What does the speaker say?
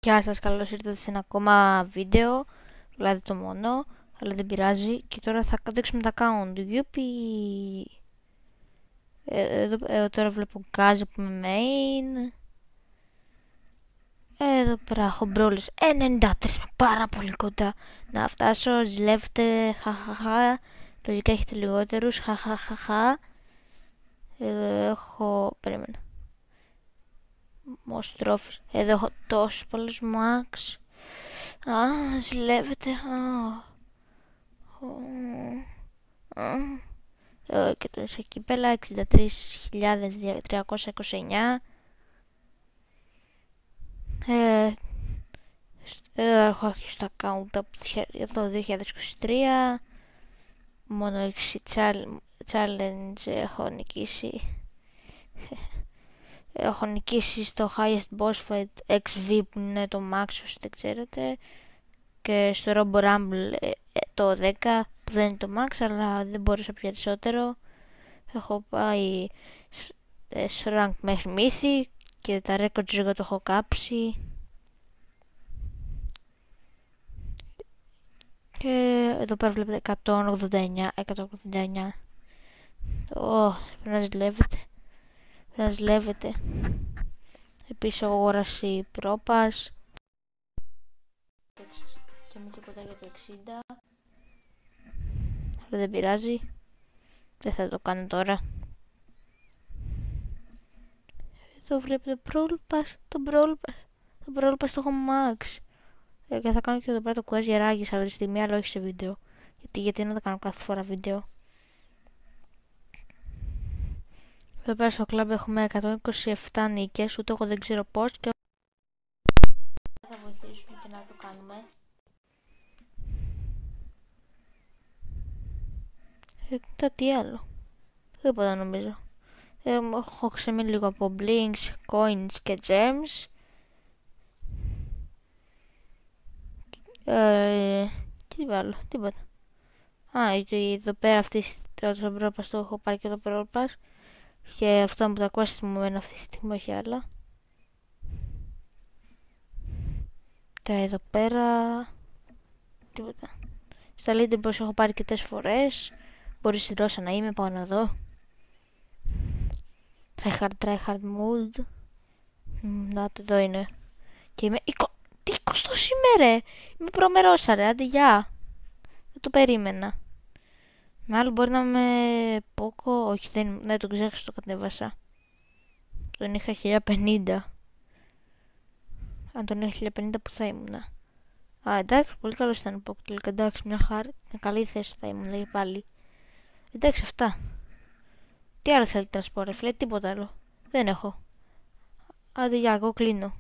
Γεια σας, καλώς ήρθατε σε ένα ακόμα βίντεο, δηλαδή το μόνο, αλλά δεν πειράζει. Και τώρα θα δείξουμε τα account του Yuppie. Εδώ τώρα βλέπω Gaza που είμαι main. Εδώ πέρα έχω Brawlers 93, είμαι πάρα πολύ κοντά να φτάσω. Ζηλεύετε, χαχαχα. Λογικά έχετε λιγότερους, χαχαχαχα. Εδώ έχω, περίμενα, Μοστρόφις. Εδώ έχω τόσους πολλούς Max. Ζηλεύετε. Και το εκεί πέρα 63.329. Εδώ έχω αρχίσει το account από το 2023. Μόνο 6 challenge έχω νικήσει. Έχω νικήσει στο highest boss fight XV που είναι το max, όσοι δεν ξέρετε. Και στο Robo Rumble το 10 που δεν είναι το max, αλλά δεν μπορούσα περισσότερο. Έχω πάει στο rank μέχρι μύθι και τα records εγώ το έχω κάψει. Και εδώ πέρα βλέπετε 189. Πρέπει να ζηλεύετε. Επίσης έχω αγοράσει πρόπας και μου τίποτα για το 60, αλλά δεν πειράζει, δεν θα το κάνω τώρα. Εδώ βλέπετε το Brawl Pass το έχω max. Και θα κάνω και εδώ πέρα το quest για ράγισα αυτή τη στιγμή, αλλά όχι σε βίντεο. Γιατί να τα κάνω κάθε φορά βίντεο. Εδώ πέρα στο κλαμπ έχουμε 127 νίκες, ούτε εγώ δεν ξέρω πώς, και θα βοηθήσουμε και να το κάνουμε. Τι άλλο, τίποτα νομίζω. Έχω ξεμείνει λίγο από blinks, coins και gems. Τι άλλο, τίποτα. Εδώ πέρα το Brawl Pass το έχω πάρει και το Brawl Pass. Και αυτό που τα quest μου μένει αυτή τη στιγμή, όχι άλλα. Τα εδώ πέρα, τίποτα. Στα leaderboards έχω πάρει και 4 φορές. Μπορεί στη Ρώσα να είμαι, πάω να δω. Try hard mood. Να το εδώ είναι. Και είμαι 20 σήμερα. Είμαι προμερώσα ρε, άντε γεια. Δεν το περίμενα. Με άλλο μπορεί να είμαι πόκο. Όχι, δεν το ξέχασα, το κατέβασα. Τον είχα 1050. Αν τον είχα 1050 που θα ήμουνα. Εντάξει, πολύ καλό ήταν ο πόκο τελικά. Εντάξει, μια καλή θέση θα ήμουν, λέει πάλι. Εντάξει, αυτά. Τι άλλο θέλετε να σου πω ρε φίλε, τίποτα άλλο. Δεν έχω. Άντε γεια, εγώ κλείνω.